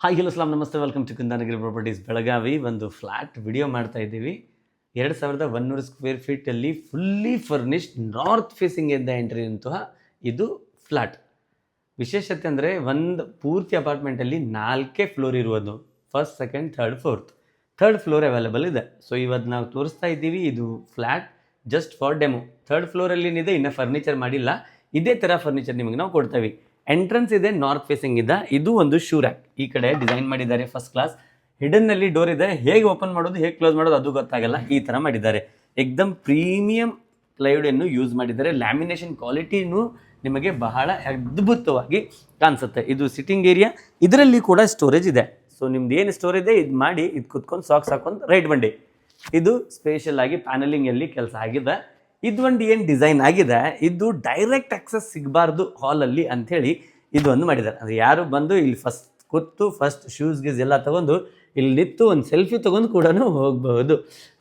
Hi hello ಸಲಾಮ್ ನಮಸ್ತೆ, welcome to Kundanagiri properties Belagavi. ಒಂದು ಫ್ಲ್ಯಾಟ್ ವಿಡಿಯೋ ಮಾಡ್ತಾ ಇದ್ದೀವಿ. 2100 ಸ್ಕ್ವೇರ್ ಫೀಟಲ್ಲಿ ಫುಲ್ಲಿ ಫರ್ನಿಶ್ಡ್ ನಾರ್ತ್ ಫೇಸಿಂಗ್ ಇಂದ ಎಂಟ್ರಿ ಅಂತಹ ಇದು ಫ್ಲ್ಯಾಟ್. ವಿಶೇಷತೆ ಅಂದರೆ ಒಂದು ಪೂರ್ತಿ ಅಪಾರ್ಟ್ಮೆಂಟಲ್ಲಿ 4 ಫ್ಲೋರ್ ಇರುವುದು. First, second, third floor available ಇದೆ. ಸೊ ಇವತ್ತು ನಾವು ತೋರಿಸ್ತಾ ಇದ್ದೀವಿ. ಇದು flat just for demo. Third ಫ್ಲೋರಲ್ಲಿ ಏನಿದೆ, ಇನ್ನೂ ಫರ್ನಿಚರ್ ಮಾಡಿಲ್ಲ. ಇದೇ ಥರ ಫರ್ನಿಚರ್ ನಿಮಗೆ ನಾವು ಕೊಡ್ತೇವೆ. ಎಂಟ್ರೆನ್ಸ್ ಇದೆ, ನಾರ್ತ್ ಫೇಸಿಂಗ್ ಇದೆ. ಇದು ಒಂದು ಶೂ ರ್ಯಾಕ್ ಈ ಕಡೆ ಡಿಸೈನ್ ಮಾಡಿದ್ದಾರೆ, ಫಸ್ಟ್ ಕ್ಲಾಸ್. ಹಿಡನ್ನಲ್ಲಿ ಡೋರ್ ಇದೆ, ಹೇಗೆ ಓಪನ್ ಮಾಡೋದು ಹೇಗೆ ಕ್ಲೋಸ್ ಮಾಡೋದು ಅದು ಗೊತ್ತಾಗಲ್ಲ, ಈ ಥರ ಮಾಡಿದ್ದಾರೆ. ಎಕ್ದಮ್ ಪ್ರೀಮಿಯಂ ಪ್ಲೈವುಡನ್ನು ಯೂಸ್ ಮಾಡಿದ್ದಾರೆ. ಲ್ಯಾಮಿನೇಷನ್ ಕ್ವಾಲಿಟಿನೂ ನಿಮಗೆ ಬಹಳ ಅದ್ಭುತವಾಗಿ ಕಾಣಿಸುತ್ತೆ. ಇದು ಸಿಟ್ಟಿಂಗ್ ಏರಿಯಾ, ಇದರಲ್ಲಿ ಕೂಡ ಸ್ಟೋರೇಜ್ ಇದೆ. ಸೊ ನಿಮ್ದು ಏನು ಸ್ಟೋರೇಜ್ ಇದೆ ಇದು ಮಾಡಿ, ಇದು ಕುತ್ಕೊಂಡು ಸಾಕ್ಸ್ ಹಾಕೊಂಡು ರೈಟ್ ಬಂಡಿ. ಇದು ಸ್ಪೆಷಲ್ ಆಗಿ ಪ್ಯಾನಲಿಂಗಲ್ಲಿ ಕೆಲಸ ಆಗಿದೆ. ಇದು ಒಂದು ಏನು ಡಿಸೈನ್ ಆಗಿದೆ, ಇದು ಡೈರೆಕ್ಟ್ ಆಕ್ಸೆಸ್ ಸಿಗಬಾರ್ದು ಹಾಲಲ್ಲಿ ಅಂಥೇಳಿ ಇದು ಒಂದು ಮಾಡಿದ್ದಾರೆ. ಅದು ಯಾರು ಬಂದು ಇಲ್ಲಿ ಫಸ್ಟ್ ಕೂತು ಫಸ್ಟ್ ಶೂಸ್ ಗೀಸ್ ಎಲ್ಲ ತೊಗೊಂಡು ಇಲ್ಲಿ ನಿಂತು ಒಂದು ಸೆಲ್ಫಿ ತೊಗೊಂಡು ಕೂಡ ಹೋಗ್ಬಹುದು.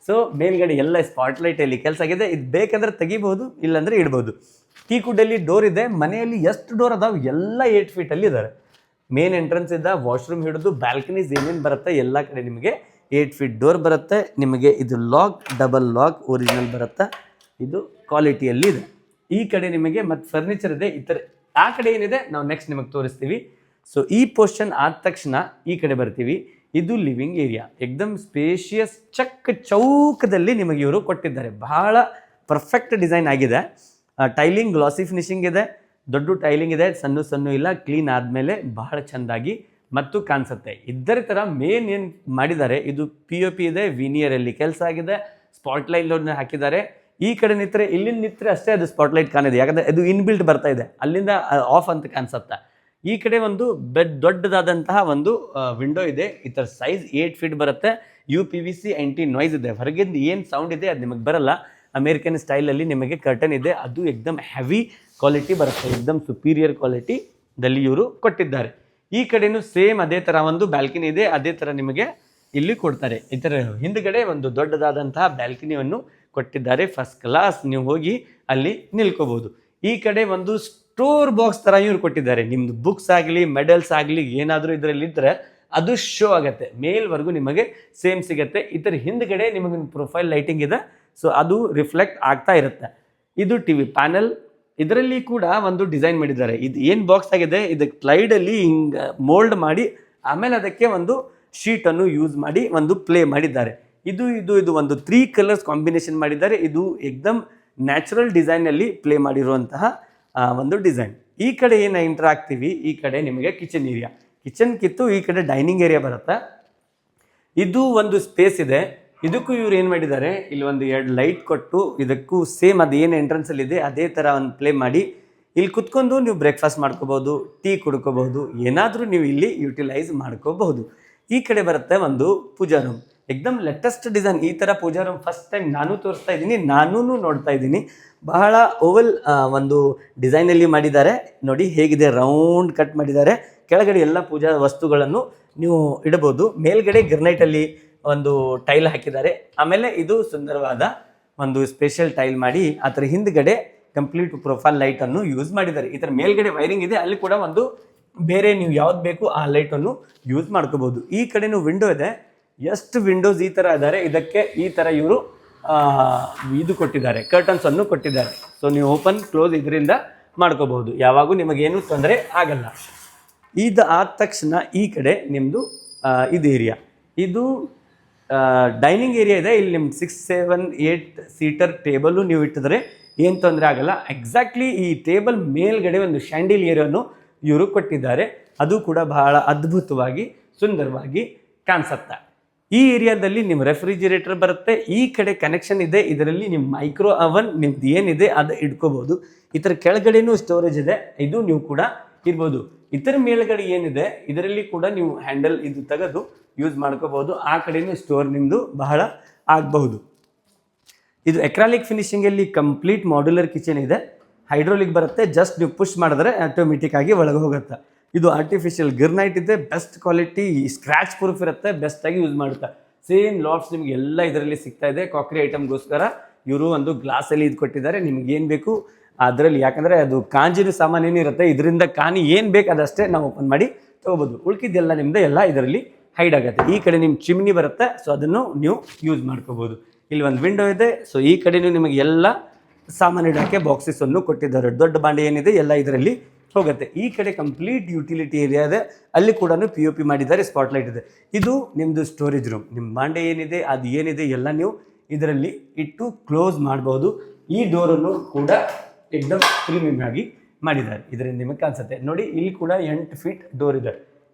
ಸೊ ಮೇಲ್ಗಡೆ ಎಲ್ಲ ಸ್ಪಾಟ್ಲೈಟಲ್ಲಿ ಕೆಲಸ ಆಗಿದೆ. ಇದು ಬೇಕಂದ್ರೆ ತೆಗಿಬಹುದು, ಇಲ್ಲಾಂದರೆ ಇಡ್ಬೋದು. ಟೀಕುಡ್ಡಲ್ಲಿ ಡೋರ್ ಇದೆ. ಮನೆಯಲ್ಲಿ ಎಷ್ಟು ಡೋರ್ ಅದಾವೆ ಎಲ್ಲ 8 ಫೀಟಲ್ಲಿ ಇದ್ದಾರೆ. ಮೇನ್ ಎಂಟ್ರೆನ್ಸ್ ಇದ್ದ ವಾಶ್ರೂಮ್ ಹಿಡಿದು ಬ್ಯಾಲ್ಕನೀಸ್ ಏನೇನು ಬರುತ್ತೆ ಎಲ್ಲ ಕಡೆ ನಿಮಗೆ 8 ಫೀಟ್ ಡೋರ್ ಬರುತ್ತೆ. ನಿಮಗೆ ಇದು ಲಾಕ್, ಡಬಲ್ ಲಾಕ್ ಒರಿಜಿನಲ್ ಬರುತ್ತೆ. ಇದು ಕ್ವಾಲಿಟಿಯಲ್ಲಿ ಇದೆ. ಈ ಕಡೆ ನಿಮಗೆ ಮತ್ತು ಫರ್ನಿಚರ್ ಇದೆ. ಈ ಥರ ಆ ಕಡೆ ಏನಿದೆ ನಾವು ನೆಕ್ಸ್ಟ್ ನಿಮಗೆ ತೋರಿಸ್ತೀವಿ. ಸೊ ಈ ಪೋರ್ಷನ್ ಆದ ತಕ್ಷಣ ಈ ಕಡೆ ಬರ್ತೀವಿ. ಇದು ಲಿವಿಂಗ್ ಏರಿಯಾ, ಎಕ್ದಮ್ ಸ್ಪೇಷಿಯಸ್ ಚೌಕದಲ್ಲಿ ನಿಮಗೆ ಇವರು ಕೊಟ್ಟಿದ್ದಾರೆ. ಬಹಳ ಪರ್ಫೆಕ್ಟ್ ಡಿಸೈನ್ ಆಗಿದೆ. ಟೈಲಿಂಗ್ ಗ್ಲಾಸಿ ಫಿನಿಶಿಂಗ್ ಇದೆ, ದೊಡ್ಡ ಟೈಲಿಂಗ್ ಇದೆ, ಸಣ್ಣ ಇಲ್ಲ. ಕ್ಲೀನ್ ಆದಮೇಲೆ ಬಹಳ ಚೆಂದಾಗಿ ಮತ್ತು ಕಾಣಿಸುತ್ತೆ. ಇದರ ಥರ ಮೇನ್ ಏನು ಮಾಡಿದ್ದಾರೆ, ಇದು POP ಇದೆ, ವಿನಿಯರಲ್ಲಿ ಕೆಲಸ ಆಗಿದೆ. ಸ್ಪಾಟ್ಲೈಟ್ ಹಾಕಿದ್ದಾರೆ. ಈ ಕಡೆ ನಿಂತರೆ, ಇಲ್ಲಿಂದ ನಿಂತರೆ ಅಷ್ಟೇ ಅದು ಸ್ಪಾಟ್ಲೈಟ್ ಕಾಣಿದೆ, ಯಾಕಂದರೆ ಅದು ಇನ್ಬಿಲ್ಟ್ ಬರ್ತಾ ಇದೆ, ಅಲ್ಲಿಂದ ಆಫ್ ಅಂತ ಕಾಣಿಸುತ್ತೆ. ಈ ಕಡೆ ಒಂದು ದೊಡ್ಡದಾದಂತಹ ಒಂದು ವಿಂಡೋ ಇದೆ. ಈ ಥರ ಸೈಜ್ 8 ಫೀಟ್ ಬರುತ್ತೆ. UPVC ಆ್ಯಂಟಿ ನಾಯ್ಸ್ ಇದೆ. ಹೊರಗಿಂದ ಏನು ಸೌಂಡ್ ಇದೆ ಅದು ನಿಮಗೆ ಬರಲ್ಲ. ಅಮೇರಿಕನ್ ಸ್ಟೈಲಲ್ಲಿ ನಿಮಗೆ ಕರ್ಟನ್ ಇದೆ. ಅದು ಎಕ್ದಮ್ ಹೆವಿ ಕ್ವಾಲಿಟಿ ಬರುತ್ತೆ, ಎಕ್ದಮ್ ಸುಪೀರಿಯರ್ ಕ್ವಾಲಿಟಿದಲ್ಲಿ ಇವರು ಕೊಟ್ಟಿದ್ದಾರೆ. ಈ ಕಡೆಯೂ ಸೇಮ್ ಅದೇ ಥರ ಒಂದು ಬ್ಯಾಲ್ಕನಿ ಇದೆ, ಅದೇ ಥರ ನಿಮಗೆ ಇಲ್ಲಿ ಕೊಡ್ತಾರೆ. ಈ ಥರ ಹಿಂದ್ಗಡೆ ಒಂದು ದೊಡ್ಡದಾದಂತಹ ಬ್ಯಾಲ್ಕನಿಯನ್ನು ಕೊಟ್ಟಿದ್ದಾರೆ. ಫಸ್ಟ್ ಕ್ಲಾಸ್, ನೀವು ಹೋಗಿ ಅಲ್ಲಿ ನಿಲ್ಕೋಬಹುದು. ಈ ಕಡೆ ಒಂದು ಸ್ಟೋರ್ ಬಾಕ್ಸ್ ಥರ ಇವ್ರು ಕೊಟ್ಟಿದ್ದಾರೆ. ನಿಮ್ಮದು ಬುಕ್ಸ್ ಆಗಲಿ, ಮೆಡಲ್ಸ್ ಆಗಲಿ, ಏನಾದರೂ ಇದರಲ್ಲಿ ಇದ್ದರೆ ಅದು ಶೋ ಆಗುತ್ತೆ. ಮೇಲ್ವರೆಗೂ ನಿಮಗೆ ಸೇಮ್ ಸಿಗುತ್ತೆ. ಇದರ ಹಿಂದ್ಗಡೆ ನಿಮಗೆ ಪ್ರೊಫೈಲ್ ಲೈಟಿಂಗ್ ಇದೆ, ಸೊ ಅದು ರಿಫ್ಲೆಕ್ಟ್ ಆಗ್ತಾ ಇರುತ್ತೆ. ಇದು TV ಪ್ಯಾನಲ್. ಇದರಲ್ಲಿ ಕೂಡ ಒಂದು ಡಿಸೈನ್ ಮಾಡಿದ್ದಾರೆ. ಇದು ಏನು ಬಾಕ್ಸ್ ಆಗಿದೆ, ಇದಕ್ಕೆ ಸ್ಲೈಡಲ್ಲಿ ಹಿಂಗೆ ಮೋಲ್ಡ್ ಮಾಡಿ ಆಮೇಲೆ ಅದಕ್ಕೆ ಒಂದು ಶೀಟನ್ನು ಯೂಸ್ ಮಾಡಿ ಒಂದು ಪ್ಲೇ ಮಾಡಿದ್ದಾರೆ. ಇದು ಒಂದು 3 ಕಲರ್ಸ್ ಕಾಂಬಿನೇಷನ್ ಮಾಡಿದ್ದಾರೆ. ಇದು ಎಕ್ದಮ್ ನ್ಯಾಚುರಲ್ ಡಿಸೈನಲ್ಲಿ ಪ್ಲೇ ಮಾಡಿರುವಂತಹ ಒಂದು ಡಿಸೈನ್. ಈ ಕಡೆ ಏನು ಎಂಟರ್ ಆಗ್ತೀವಿ, ಈ ಕಡೆ ನಿಮಗೆ ಕಿಚನ್ ಏರಿಯಾ. ಕಿಚನ್ ಕಿತ್ತು ಈ ಕಡೆ ಡೈನಿಂಗ್ ಏರಿಯಾ ಬರುತ್ತೆ. ಇದು ಒಂದು ಸ್ಪೇಸ್ ಇದೆ. ಇದಕ್ಕೂ ಇವ್ರು ಏನು ಮಾಡಿದ್ದಾರೆ, ಇಲ್ಲಿ ಒಂದು 2 ಲೈಟ್ ಕೊಟ್ಟು ಇದಕ್ಕೂ ಸೇಮ್ ಅದು ಏನು ಎಂಟ್ರೆನ್ಸಲ್ಲಿ ಇದೆ ಅದೇ ಥರ ಒಂದು ಪ್ಲೇ ಮಾಡಿ ಇಲ್ಲಿ ಕುತ್ಕೊಂಡು ನೀವು ಬ್ರೇಕ್ಫಾಸ್ಟ್ ಮಾಡ್ಕೋಬೋದು, ಟೀ ಕುಡ್ಕೋಬಹುದು, ಏನಾದರೂ ನೀವು ಇಲ್ಲಿ ಯುಟಿಲೈಸ್ ಮಾಡ್ಕೋಬಹುದು. ಈ ಕಡೆ ಬರುತ್ತೆ ಒಂದು ಪೂಜಾ ರೂಮ್, ಎಕ್ದಮ್ ಲೇಟೆಸ್ಟ್ ಡಿಸೈನ್. ಈ ಥರ ಪೂಜಾ ರೂಮ್ ಫಸ್ಟ್ ಟೈಮ್ ನಾನು ತೋರಿಸ್ತಾ ಇದ್ದೀನಿ, ನಾನೂ ನೋಡ್ತಾ ಇದ್ದೀನಿ. ಬಹಳ ಓವಲ್ ಒಂದು ಡಿಸೈನಲ್ಲಿ ಮಾಡಿದ್ದಾರೆ. ನೋಡಿ ಹೇಗಿದೆ, ರೌಂಡ್ ಕಟ್ ಮಾಡಿದ್ದಾರೆ. ಕೆಳಗಡೆ ಎಲ್ಲ ಪೂಜಾ ವಸ್ತುಗಳನ್ನು ನೀವು ಇಡಬಹುದು. ಮೇಲ್ಗಡೆ ಗ್ರನೈಟಲ್ಲಿ ಒಂದು ಟೈಲ್ ಹಾಕಿದ್ದಾರೆ. ಆಮೇಲೆ ಇದು ಸುಂದರವಾದ ಒಂದು ಸ್ಪೆಷಲ್ ಟೈಲ್ ಮಾಡಿ ಆ ಥರ ಹಿಂದ್ಗಡೆ ಕಂಪ್ಲೀಟ್ ಪ್ರೊಫೈಲ್ ಲೈಟನ್ನು ಯೂಸ್ ಮಾಡಿದ್ದಾರೆ. ಈ ಥರ ಮೇಲ್ಗಡೆ ವೈರಿಂಗ್ ಇದೆ, ಅಲ್ಲಿ ಕೂಡ ಒಂದು ಬೇರೆ ನೀವು ಯಾವ್ದು ಬೇಕು ಆ ಲೈಟನ್ನು ಯೂಸ್ ಮಾಡ್ಕೋಬೋದು. ಈ ಕಡೆನೂ ವಿಂಡೋ ಇದೆ. ಎಷ್ಟು ವಿಂಡೋಸ್ ಈ ಥರ ಇದ್ದಾರೆ. ಇದಕ್ಕೆ ಈ ಥರ ಇವರು ಇದು ಕೊಟ್ಟಿದ್ದಾರೆ, ಕರ್ಟನ್ಸನ್ನು ಕೊಟ್ಟಿದ್ದಾರೆ. ಸೊ ನೀವು ಓಪನ್ ಕ್ಲೋಸ್ ಇದರಿಂದ ಮಾಡ್ಕೋಬಹುದು, ಯಾವಾಗೂ ನಿಮಗೇನು ತೊಂದರೆ ಆಗಲ್ಲ. ಇದು ಆದ ತಕ್ಷಣ ಈ ಕಡೆ ನಿಮ್ಮದು ಇದು ಏರಿಯಾ, ಇದು ಡೈನಿಂಗ್ ಏರಿಯಾ ಇದೆ. ಇಲ್ಲಿ ನಿಮ್ಮ 6, 7, 8 ಸೀಟರ್ ಟೇಬಲ್ಲು ನೀವು ಇಟ್ಟಿದ್ರೆ ಏನು ತೊಂದರೆ ಆಗಲ್ಲ. ಎಕ್ಸಾಕ್ಟ್ಲಿ ಈ ಟೇಬಲ್ ಮೇಲ್ಗಡೆ ಒಂದು ಶ್ಯಾಂಡಿಲಿಯರನ್ನು ಇವರು ಕೊಟ್ಟಿದ್ದಾರೆ. ಅದು ಕೂಡ ಬಹಳ ಅದ್ಭುತವಾಗಿ ಸುಂದರವಾಗಿ ಕಾಣಿಸುತ್ತೆ. ಈ ಏರಿಯಾದಲ್ಲಿ ನಿಮ್ಮ ರೆಫ್ರಿಜಿರೇಟರ್ ಬರುತ್ತೆ. ಈ ಕಡೆ ಕನೆಕ್ಷನ್ ಇದೆ, ಇದರಲ್ಲಿ ನಿಮ್ಮ ಮೈಕ್ರೋ ಅವನ್ ನಿಮ್ದು ಏನಿದೆ ಅದು ಇಟ್ಕೋಬೋದು. ಈ ಥರ ಕೆಳಗಡೆನೂ ಸ್ಟೋರೇಜ್ ಇದೆ, ಇದು ನೀವು ಕೂಡ ಇರ್ಬೋದು. ಇತರ ಮೇಲ್ಗಡೆ ಏನಿದೆ ಇದರಲ್ಲಿ ಕೂಡ ನೀವು ಹ್ಯಾಂಡಲ್ ಇದು ತೆಗೆದು ಯೂಸ್ ಮಾಡ್ಕೋಬಹುದು. ಆ ಕಡೆಯೂ ಸ್ಟೋರ್ ನಿಮ್ಮದು ಬಹಳ ಆಗಬಹುದು. ಇದು ಎಕ್ರಾಲಿಕ್ ಫಿನಿಶಿಂಗಲ್ಲಿ ಕಂಪ್ಲೀಟ್ ಮಾಡ್ಯುಲರ್ ಕಿಚನ್ ಇದೆ. ಹೈಡ್ರೋಲಿಕ್ ಬರುತ್ತೆ, ಜಸ್ಟ್ ನೀವು ಪುಷ್ ಮಾಡಿದ್ರೆ ಆಟೋಮೆಟಿಕ್ ಆಗಿ ಒಳಗೆ ಹೋಗುತ್ತೆ. ಇದು ಆರ್ಟಿಫಿಷಿಯಲ್ ಗಿರ್ನೈಟ್ ಇದೆ, ಬೆಸ್ಟ್ ಕ್ವಾಲಿಟಿ, ಸ್ಕ್ರ್ಯಾಚ್ ಪ್ರೂಫ್ ಇರುತ್ತೆ, ಬೆಸ್ಟಾಗಿ ಯೂಸ್ ಮಾಡುತ್ತೆ. ಸೇಮ್ ಲಾಟ್ಸ್ ನಿಮಗೆ ಎಲ್ಲ ಇದರಲ್ಲಿ ಸಿಗ್ತಾ ಇದೆ. ಕಾಕ್ರಿ ಐಟಮ್ಗೋಸ್ಕರ ಇವರು ಒಂದು ಗ್ಲಾಸಲ್ಲಿ ಇದು ಕೊಟ್ಟಿದ್ದಾರೆ. ನಿಮ್ಗೆ ಏನು ಬೇಕು ಅದರಲ್ಲಿ, ಯಾಕಂದರೆ ಅದು ಕಾಂಜಿನ ಸಾಮಾನೇನು ಇರುತ್ತೆ, ಇದರಿಂದ ಕಾನಿ ಏನು ಬೇಕು ಅದಷ್ಟೇ ನಾವು ಓಪನ್ ಮಾಡಿ ತೊಗೋಬೋದು. ಉಳ್ಕಿದ್ದೆಲ್ಲ ನಿಮ್ಮದು ಎಲ್ಲ ಇದರಲ್ಲಿ ಹೈಡ್ ಆಗುತ್ತೆ. ಈ ಕಡೆ ನಿಮ್ಮ ಚಿಮ್ನಿ ಬರುತ್ತೆ, ಸೊ ಅದನ್ನು ನೀವು ಯೂಸ್ ಮಾಡ್ಕೋಬೋದು. ಇಲ್ಲಿ ಒಂದು ವಿಂಡೋ ಇದೆ, ಸೊ ಈ ಕಡೆಯೂ ನಿಮಗೆ ಎಲ್ಲ ಸಾಮಾನು ಇಡೋಕ್ಕೆ ಬಾಕ್ಸಸ್ ಅನ್ನು ಕೊಟ್ಟಿದ್ದಾರೆ. ದೊಡ್ಡ ಬಾಂಡೆ ಏನಿದೆ ಎಲ್ಲ ಇದರಲ್ಲಿ ಹೋಗುತ್ತೆ. ಈ ಕಡೆ ಕಂಪ್ಲೀಟ್ ಯುಟಿಲಿಟಿ ಏರಿಯಾ ಇದೆ, ಅಲ್ಲಿ ಕೂಡ POP ಮಾಡಿದ್ದಾರೆ, ಸ್ಪಾಟ್ಲೈಟ್ ಇದೆ. ಇದು ನಿಮ್ಮದು ಸ್ಟೋರೇಜ್ ರೂಮ್. ನಿಮ್ಮ ಬಾಂಡೆ ಏನಿದೆ ಅದು ಏನಿದೆ ಎಲ್ಲ ನೀವು ಇದರಲ್ಲಿ ಇಟ್ಟು ಕ್ಲೋಸ್ ಮಾಡ್ಬೋದು. ಈ ಡೋರನ್ನು ಕೂಡ ಎಕ್ದಮ್ ಪ್ರೀಮಿಯಮ್ ಆಗಿ ಮಾಡಿದ್ದಾರೆ. ಇದರಿಂದ ನಿಮಗೆ ಕಾಣಿಸುತ್ತೆ ನೋಡಿ, ಇಲ್ಲಿ ಕೂಡ 8 ಫೀಟ್ ಡೋರ್ ಇದೆ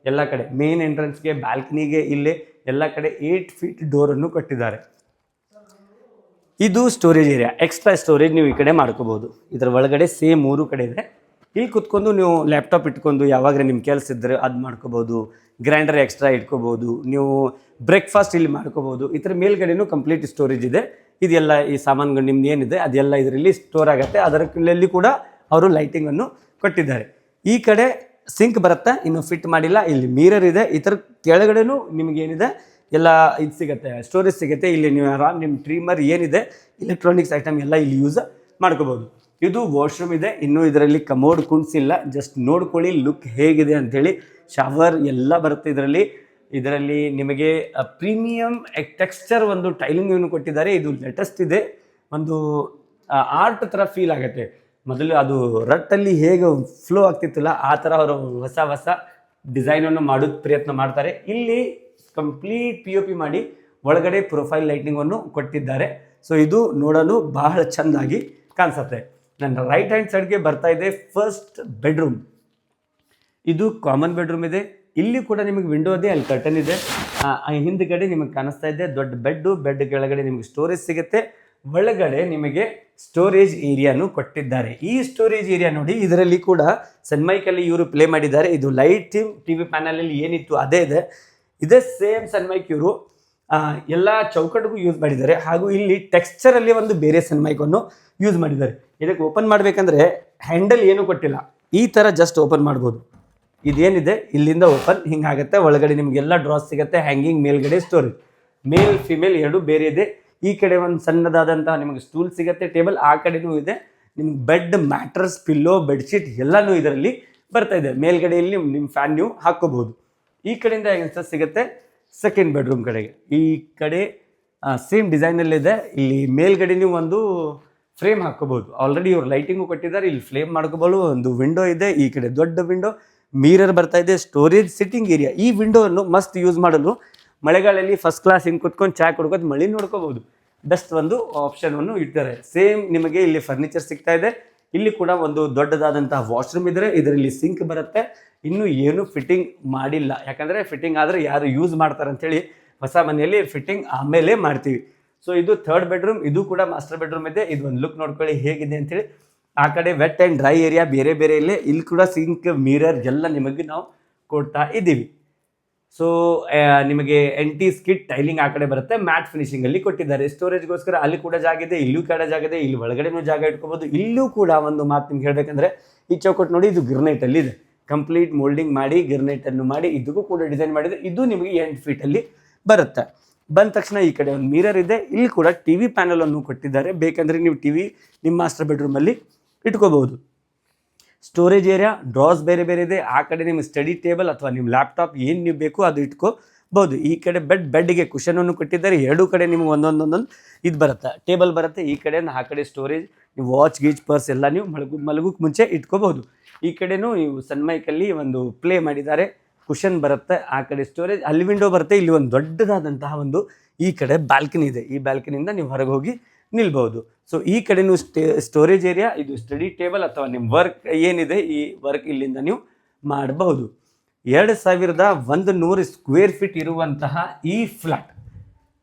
ಎಲ್ಲ ಕಡೆ. ಮೇನ್ ಎಂಟ್ರೆನ್ಸ್ಗೆ, ಬ್ಯಾಲ್ಕನಿಗೆ, ಇಲ್ಲೇ ಎಲ್ಲ ಕಡೆ 8 ಫೀಟ್ ಡೋರನ್ನು ಕೊಟ್ಟಿದ್ದಾರೆ. ಇದು ಸ್ಟೋರೇಜ್ ಏರಿಯಾ. ಎಕ್ಸ್ಟ್ರಾ ಸ್ಟೋರೇಜ್ ನೀವು ಈ ಕಡೆ ಮಾಡ್ಕೋಬೋದು. ಇದರ ಒಳಗಡೆ ಸೇಮ್ 3 ಕಡೆ ಇದೆ. ಇಲ್ಲಿ ಕುತ್ಕೊಂಡು ನೀವು ಲ್ಯಾಪ್ಟಾಪ್ ಇಟ್ಕೊಂಡು ಯಾವಾಗ ನಿಮ್ಮ ಕೆಲಸ ಇದ್ದರೆ ಅದು ಮಾಡ್ಕೋಬೋದು. ಗ್ರೈಂಡರ್ ಎಕ್ಸ್ಟ್ರಾ ಇಟ್ಕೋಬೋದು. ನೀವು ಬ್ರೇಕ್ಫಾಸ್ಟ್ ಇಲ್ಲಿ ಮಾಡ್ಕೋಬೋದು. ಇದರ ಮೇಲ್ಗಡೆನೂ ಕಂಪ್ಲೀಟ್ ಸ್ಟೋರೇಜ್ ಇದೆ. ಇದೆಲ್ಲ ಈ ಸಾಮಾನುಗಳು ನಿಮ್ದು ಏನಿದೆ ಅದೆಲ್ಲ ಇದರಲ್ಲಿ ಸ್ಟೋರ್ ಆಗುತ್ತೆ. ಅದರಲ್ಲಿ ಕೂಡ ಅವರು ಲೈಟಿಂಗನ್ನು ಕೊಟ್ಟಿದ್ದಾರೆ. ಈ ಕಡೆ ಸಿಂಕ್ ಬರುತ್ತೆ, ಇನ್ನು ಫಿಟ್ ಮಾಡಿಲ್ಲ. ಇಲ್ಲಿ ಮಿರರ್ ಇದೆ. ಇದರ ಕೆಳಗಡೆನೂ ನಿಮಗೇನಿದೆ ಎಲ್ಲ ಇದು ಸಿಗುತ್ತೆ, ಸ್ಟೋರೇಜ್ ಸಿಗುತ್ತೆ. ಇಲ್ಲಿ ನೀವು ಆರಾಮ್ ನಿಮ್ಮ ಟ್ರಿಮ್ಮರ್ ಏನಿದೆ ಎಲೆಕ್ಟ್ರಾನಿಕ್ಸ್ ಐಟಮ್ ಎಲ್ಲ ಇಲ್ಲಿ ಯೂಸ್ ಮಾಡ್ಕೋಬೋದು. ಇದು ವಾಶ್ರೂಮ್ ಇದೆ. ಇನ್ನೂ ಇದರಲ್ಲಿ ಕಮೋಡ್ ಕುಣಿಸಿಲ್ಲ, ಜಸ್ಟ್ ನೋಡ್ಕೊಳ್ಳಿ ಲುಕ್ ಹೇಗಿದೆ ಅಂಥೇಳಿ. ಶವರ್ ಎಲ್ಲ ಬರುತ್ತೆ ಇದರಲ್ಲಿ ನಿಮಗೆ ಪ್ರೀಮಿಯಂ ಟೆಕ್ಸ್ಚರ್ ಒಂದು ಟೈಲಿಂಗನ್ನು ಕೊಟ್ಟಿದ್ದಾರೆ. ಇದು ಲೇಟೆಸ್ಟ್ ಇದೆ, ಒಂದು ಆರ್ಟ್ ಥರ ಫೀಲ್ ಆಗುತ್ತೆ. ಮೊದಲು ಅದು ರಟ್ಟಲ್ಲಿ ಹೇಗೆ ಫ್ಲೋ ಆಗ್ತಿತ್ತಲ್ಲ ಆ ಥರ ಅವರು ಹೊಸ ಡಿಸೈನನ್ನು ಮಾಡೋದು ಪ್ರಯತ್ನ ಮಾಡ್ತಾರೆ. ಇಲ್ಲಿ ಕಂಪ್ಲೀಟ್ POP ಮಾಡಿ ಒಳಗಡೆ ಪ್ರೊಫೈಲ್ ಲೈಟಿಂಗನ್ನು ಕೊಟ್ಟಿದ್ದಾರೆ. ಸೊ ಇದು ನೋಡಲು ಬಹಳ ಚೆಂದಾಗಿ ಕಾಣಿಸುತ್ತೆ. ನನ್ನ ರೈಟ್ ಹ್ಯಾಂಡ್ ಸೈಡ್ಗೆ ಬರ್ತಾ ಇದೆ ಫಸ್ಟ್ ಬೆಡ್ರೂಮ್. ಇದು ಕಾಮನ್ ಬೆಡ್ರೂಮ್ ಇದೆ. ಇಲ್ಲಿ ಕೂಡ ನಿಮಗೆ ವಿಂಡೋ ಇದೆ, ಅಲ್ಲಿ ಕರ್ಟನ್ ಇದೆ. ಹಿಂದ್ಗಡೆ ನಿಮಗೆ ಕಾಣಿಸ್ತಾ ಇದೆ ದೊಡ್ಡ ಬೆಡ್ ಕೆಳಗಡೆ ನಿಮಗೆ ಸ್ಟೋರೇಜ್ ಸಿಗುತ್ತೆ. ಒಳಗಡೆ ನಿಮಗೆ ಸ್ಟೋರೇಜ್ ಏರಿಯಾನು ಕೊಟ್ಟಿದ್ದಾರೆ. ಈ ಸ್ಟೋರೇಜ್ ಏರಿಯಾ ನೋಡಿ, ಇದರಲ್ಲಿ ಕೂಡ ಸನ್ಮೈಕಲ್ಲಿ ಇವರು ಪ್ಲೇ ಮಾಡಿದ್ದಾರೆ. ಇದು ಲೈಟ್ TV ಪ್ಯಾನಲಲ್ಲಿ ಏನಿತ್ತು ಅದೇ ಇದೇ ಸೇಮ್ ಸನ್ಮೈಕ್ ಇವರು ಎಲ್ಲ ಚೌಕಟ್ಟಿಗೂ ಯೂಸ್ ಮಾಡಿದ್ದಾರೆ. ಹಾಗೂ ಇಲ್ಲಿ ಟೆಕ್ಸ್ಚರಲ್ಲಿ ಒಂದು ಬೇರೆ ಸನ್ಮೈಕನ್ನು ಯೂಸ್ ಮಾಡಿದ್ದಾರೆ. ಇದಕ್ಕೆ ಓಪನ್ ಮಾಡಬೇಕಂದ್ರೆ ಹ್ಯಾಂಡಲ್ ಏನೂ ಕೊಟ್ಟಿಲ್ಲ, ಈ ಥರ ಜಸ್ಟ್ ಓಪನ್ ಮಾಡ್ಬೋದು. ಇದೇನಿದೆ ಇಲ್ಲಿಂದ ಓಪನ್ ಹಿಂಗಾಗುತ್ತೆ. ಒಳಗಡೆ ನಿಮಗೆಲ್ಲ ಡ್ರಾಸ್ ಸಿಗುತ್ತೆ. ಹ್ಯಾಂಗಿಂಗ್ ಮೇಲ್ಗಡೆ ಸ್ಟೋರೇಜ್, ಮೇಲ್ ಫಿಮೇಲ್ ಎರಡು ಬೇರೆ ಇದೆ. ಈ ಕಡೆ ಒಂದು ಸಣ್ಣದಾದಂತಹ ನಿಮಗೆ ಸ್ಟೂಲ್ ಸಿಗುತ್ತೆ, ಟೇಬಲ್ ಆ ಕಡೆನೂ ಇದೆ. ನಿಮ್ಗೆ ಬೆಡ್, ಮ್ಯಾಟ್ರಸ್, ಪಿಲ್ಲೋ, ಬೆಡ್ಶೀಟ್ ಎಲ್ಲನೂ ಇದರಲ್ಲಿ ಬರ್ತಾ ಇದೆ. ಮೇಲ್ಗಡೆಯಲ್ಲಿ ನಿಮ್ಮ ಫ್ಯಾನ್ ನೀವು ಹಾಕ್ಕೋಬಹುದು. ಈ ಕಡೆಯಿಂದ ಹೆಂಗೆ ಸಿಗುತ್ತೆ ಸೆಕೆಂಡ್ ಬೆಡ್ರೂಮ್ ಕಡೆಗೆ. ಈ ಕಡೆ ಸೇಮ್ ಡಿಸೈನಲ್ಲಿದೆ. ಇಲ್ಲಿ ಮೇಲ್ಗಡೆ ನೀವು ಒಂದು ಫ್ರೇಮ್ ಹಾಕ್ಕೋಬಹುದು. ಆಲ್ರೆಡಿ ಇವ್ರು ಲೈಟಿಂಗು ಕೊಟ್ಟಿದ್ದಾರೆ. ಇಲ್ಲಿ ಫ್ಲೇಮ್ ಮಾಡ್ಕೋಬಹುದು. ಒಂದು ವಿಂಡೋ ಇದೆ, ಈ ಕಡೆ ದೊಡ್ಡ ವಿಂಡೋ, ಮಿರರ್ ಬರ್ತಾ ಇದೆ, ಸ್ಟೋರೇಜ್, ಸಿಟ್ಟಿಂಗ್ ಏರಿಯಾ. ಈ ವಿಂಡೋವನ್ನು ಮಸ್ತ್ ಯೂಸ್ ಮಾಡಲು ಮಳೆಗಾಲದಲ್ಲಿ ಫಸ್ಟ್ ಕ್ಲಾಸ್ ಹಿಂಗೆ ಕುತ್ಕೊಂಡು ಚಾ ಕುಡ್ಕೋದು ಮಳೆ ನೋಡ್ಕೋಬಹುದು. ಬೆಸ್ಟ್ ಒಂದು ಆಪ್ಷನನ್ನು ಇಡ್ತಾರೆ. ಸೇಮ್ ನಿಮಗೆ ಇಲ್ಲಿ ಫರ್ನಿಚರ್ ಸಿಗ್ತಾ ಇದೆ. ಇಲ್ಲಿ ಕೂಡ ಒಂದು ದೊಡ್ಡದಾದಂತಹ ವಾಶ್ರೂಮ್ ಇದ್ರೆ ಇದರಲ್ಲಿ ಸಿಂಕ್ ಬರುತ್ತೆ. ಇನ್ನೂ ಏನು ಫಿಟ್ಟಿಂಗ್ ಮಾಡಿಲ್ಲ, ಯಾಕಂದರೆ ಫಿಟ್ಟಿಂಗ್ ಆದರೆ ಯಾರು ಯೂಸ್ ಮಾಡ್ತಾರೆ ಅಂಥೇಳಿ ಹೊಸ ಮನೆಯಲ್ಲಿ ಫಿಟ್ಟಿಂಗ್ ಆಮೇಲೆ ಮಾಡ್ತೀವಿ. ಸೊ ಇದು ಥರ್ಡ್ ಬೆಡ್ರೂಮ್. ಇದು ಕೂಡ ಮಾಸ್ಟರ್ ಬೆಡ್ರೂಮ್ ಇದೆ. ಇದು ಒಂದು ಲುಕ್ ನೋಡ್ಕೊಳ್ಳಿ ಹೇಗಿದೆ ಅಂಥೇಳಿ. ಆ ಕಡೆ ವೆಟ್ ಆ್ಯಂಡ್ ಡ್ರೈ ಏರಿಯಾ ಬೇರೆ ಬೇರೆ ಇಲ್ಲೇ. ಇಲ್ಲಿ ಕೂಡ ಸಿಂಕ್, ಮಿರರ್ ಎಲ್ಲ ನಿಮಗೆ ನಾವು ಕೊಡ್ತಾ ಇದ್ದೀವಿ. ಸೊ ನಿಮಗೆ ಎಂಟಿ ಸ್ಕಿಟ್ ಟೈಲಿಂಗ್ ಆ ಕಡೆ ಬರುತ್ತೆ. ಮ್ಯಾಟ್ ಫಿನಿಶಿಂಗಲ್ಲಿ ಕೊಟ್ಟಿದ್ದಾರೆ. ಸ್ಟೋರೇಜ್ಗೋಸ್ಕರ ಅಲ್ಲಿ ಕೂಡ ಜಾಗ ಇದೆ, ಇಲ್ಲೂ ಕಡೆ ಜಾಗ ಇದೆ. ಇಲ್ಲಿ ಒಳಗಡೆನೂ ಜಾಗ ಇಟ್ಕೋಬೋದು. ಇಲ್ಲೂ ಕೂಡ ಒಂದು ಮಾತು ನಿಮ್ಗೆ ಹೇಳಬೇಕಂದ್ರೆ ಈ ಚೌಕಟ್ಟು ನೋಡಿ, ಇದು ಗಿರ್ನೈಟಲ್ಲಿ ಇದೆ. ಕಂಪ್ಲೀಟ್ ಮೋಲ್ಡಿಂಗ್ ಮಾಡಿ ಗಿರ್ನೈಟನ್ನು ಮಾಡಿ ಇದಕ್ಕೂ ಕೂಡ ಡಿಸೈನ್ ಮಾಡಿದೆ. ಇದು ನಿಮಗೆ 8 ಫೀಟಲ್ಲಿ ಬರುತ್ತೆ. ಬಂದ ತಕ್ಷಣ ಈ ಕಡೆ ಒಂದು ಮಿರರ್ ಇದೆ. ಇಲ್ಲಿ ಕೂಡ TV ಪ್ಯಾನಲನ್ನು ಕೊಟ್ಟಿದ್ದಾರೆ. ಬೇಕಂದರೆ ನೀವು TV ನಿಮ್ಮ ಮಾಸ್ಟರ್ ಬೆಡ್ರೂಮಲ್ಲಿ ಇಟ್ಕೋಬಹುದು. ಸ್ಟೋರೇಜ್ ಏರಿಯಾ, ಡ್ರಾಸ್ ಬೇರೆ ಬೇರೆ ಇದೆ. ಆ ಕಡೆ ನಿಮ್ಮ ಸ್ಟಡಿ ಟೇಬಲ್ ಅಥವಾ ನಿಮ್ಮ ಲ್ಯಾಪ್ಟಾಪ್ ಏನು ನೀವು ಬೇಕು ಅದು ಇಟ್ಕೋಬಹುದು. ಈ ಕಡೆ ಬೆಡ್ಗೆ ಕುಷನನ್ನು ಕೊಟ್ಟಿದ್ದಾರೆ. ಎರಡೂ ಕಡೆ ನಿಮ್ಗೆ ಒಂದೊಂದು ಇದು ಬರುತ್ತೆ, ಟೇಬಲ್ ಬರುತ್ತೆ. ಈ ಕಡೆ ಆ ಕಡೆ ಸ್ಟೋರೇಜ್, ನೀವು ವಾಚ್ ಗೀಚ್ ಪರ್ಸ್ ಎಲ್ಲ ನೀವು ಮಲಗೋಕ್ಕೆ ಮುಂಚೆ ಇಟ್ಕೋಬಹುದು. ಈ ಕಡೆನೂ ಇವು ಸನ್ಮೈಕಲ್ಲಿ ಒಂದು ಪ್ಲೇ ಮಾಡಿದ್ದಾರೆ. ಕುಷನ್ ಬರುತ್ತೆ. ಆ ಕಡೆ ಸ್ಟೋರೇಜ್, ಅಲ್ಲಿ ವಿಂಡೋ ಬರುತ್ತೆ. ಇಲ್ಲಿ ಒಂದು ದೊಡ್ಡದಾದಂತಹ ಒಂದು ಈ ಕಡೆ ಬ್ಯಾಲ್ಕನಿ ಇದೆ. ಈ ಬ್ಯಾಲ್ಕನಿಯಿಂದ ನೀವು ಹೊರಗೆ ಹೋಗಿ ನಿಲ್ಬಹುದು. ಸೊ ಈ ಕಡೆನೂ ಸ್ಟೋರೇಜ್ ಏರಿಯಾ. ಇದು ಸ್ಟಡಿ ಟೇಬಲ್ ಅಥವಾ ನಿಮ್ಮ ವರ್ಕ್ ಏನಿದೆ ಈ ವರ್ಕ್ ಇಲ್ಲಿಂದ ನೀವು ಮಾಡಬಹುದು. 2100 ಸ್ಕ್ವೇರ್ ಫೀಟ್ ಇರುವಂತಹ ಈ ಫ್ಲ್ಯಾಟ್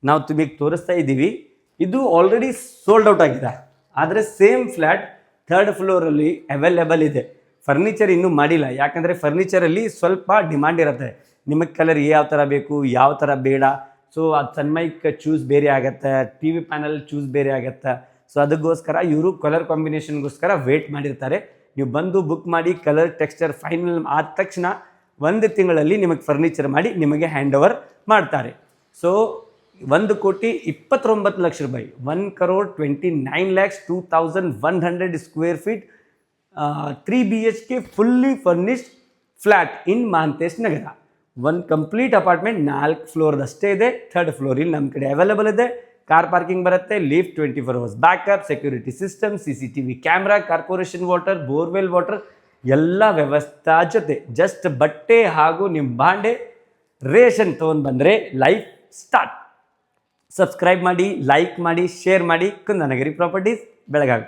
ನಾವು ನಿಮಗೆ ತೋರಿಸ್ತಾ ಇದ್ದೀವಿ. ಇದು ಆಲ್ರೆಡಿ ಸೋಲ್ಡ್ ಔಟ್ ಆಗಿದೆ. ಆದರೆ ಸೇಮ್ ಫ್ಲ್ಯಾಟ್ ಥರ್ಡ್ ಫ್ಲೋರಲ್ಲಿ ಅವೈಲೇಬಲ್ ಇದೆ. ಫರ್ನಿಚರ್ ಇನ್ನೂ ಮಾಡಿಲ್ಲ, ಯಾಕಂದರೆ ಫರ್ನಿಚರಲ್ಲಿ ಸ್ವಲ್ಪ ಡಿಮಾಂಡ್ ಇರುತ್ತೆ. ನಿಮಗೆ ಕಲರ್ ಯಾವ ಥರ ಬೇಕು, ಯಾವ ಥರ ಬೇಡ. ಸೊ ಅದು ಸನ್ಮೈಕ್ ಚೂಸ್ ಬೇರೆ ಆಗುತ್ತೆ, TV ಪ್ಯಾನಲ್ ಚೂಸ್ ಬೇರೆ ಆಗುತ್ತೆ. ಸೊ ಅದಕ್ಕೋಸ್ಕರ ಇವರು ಕಲರ್ ಕಾಂಬಿನೇಷನ್ಗೋಸ್ಕರ ವೇಟ್ ಮಾಡಿರ್ತಾರೆ. ನೀವು ಬಂದು ಬುಕ್ ಮಾಡಿ ಕಲರ್ ಟೆಕ್ಸ್ಚರ್ ಫೈನಲ್ ಆದ ತಕ್ಷಣ 1 ತಿಂಗಳಲ್ಲಿ ನಿಮಗೆ ಫರ್ನಿಚರ್ ಮಾಡಿ ನಿಮಗೆ ಹ್ಯಾಂಡ್ ಓವರ್ ಮಾಡ್ತಾರೆ. ಸೊ 1,29,00,000 ರೂಪಾಯಿ, 1,29,02,100 square feet, 3 BHK fully furnished flat in Mahantesh Nagar. ಒಂದು ಕಂಪ್ಲೀಟ್ ಅಪಾರ್ಟ್ಮೆಂಟ್ 4 ಫ್ಲೋರ್ದಷ್ಟೇ ಇದೆ. 3rd ಫ್ಲೋರ್ ಇಲ್ಲಿ ನಮ್ಮ ಕಡೆ ಅವೈಲೇಬಲ್ ಇದೆ. ಕಾರ್ ಪಾರ್ಕಿಂಗ್ ಬರುತ್ತೆ, lift, 24 hours backup, security system, CCTV camera, corporation water, borewell water ಎಲ್ಲ ವ್ಯವಸ್ಥೆ ಜೊತೆ ಜಸ್ಟ್ ಬಟ್ಟೆ ಹಾಗೂ ನಿಮ್ಮ ಬಾಂಡೆ ರೇಷನ್ ತೊಗೊಂಡು ಬಂದರೆ ಲೈಫ್ ಸ್ಟಾರ್ಟ್. ಸಬ್ಸ್ಕ್ರೈಬ್ ಮಾಡಿ, ಲೈಕ್ ಮಾಡಿ, ಶೇರ್ ಮಾಡಿ. ಕುಂದಾನಗರಿ ಪ್ರಾಪರ್ಟೀಸ್ ಬೆಳಗಾವಿ.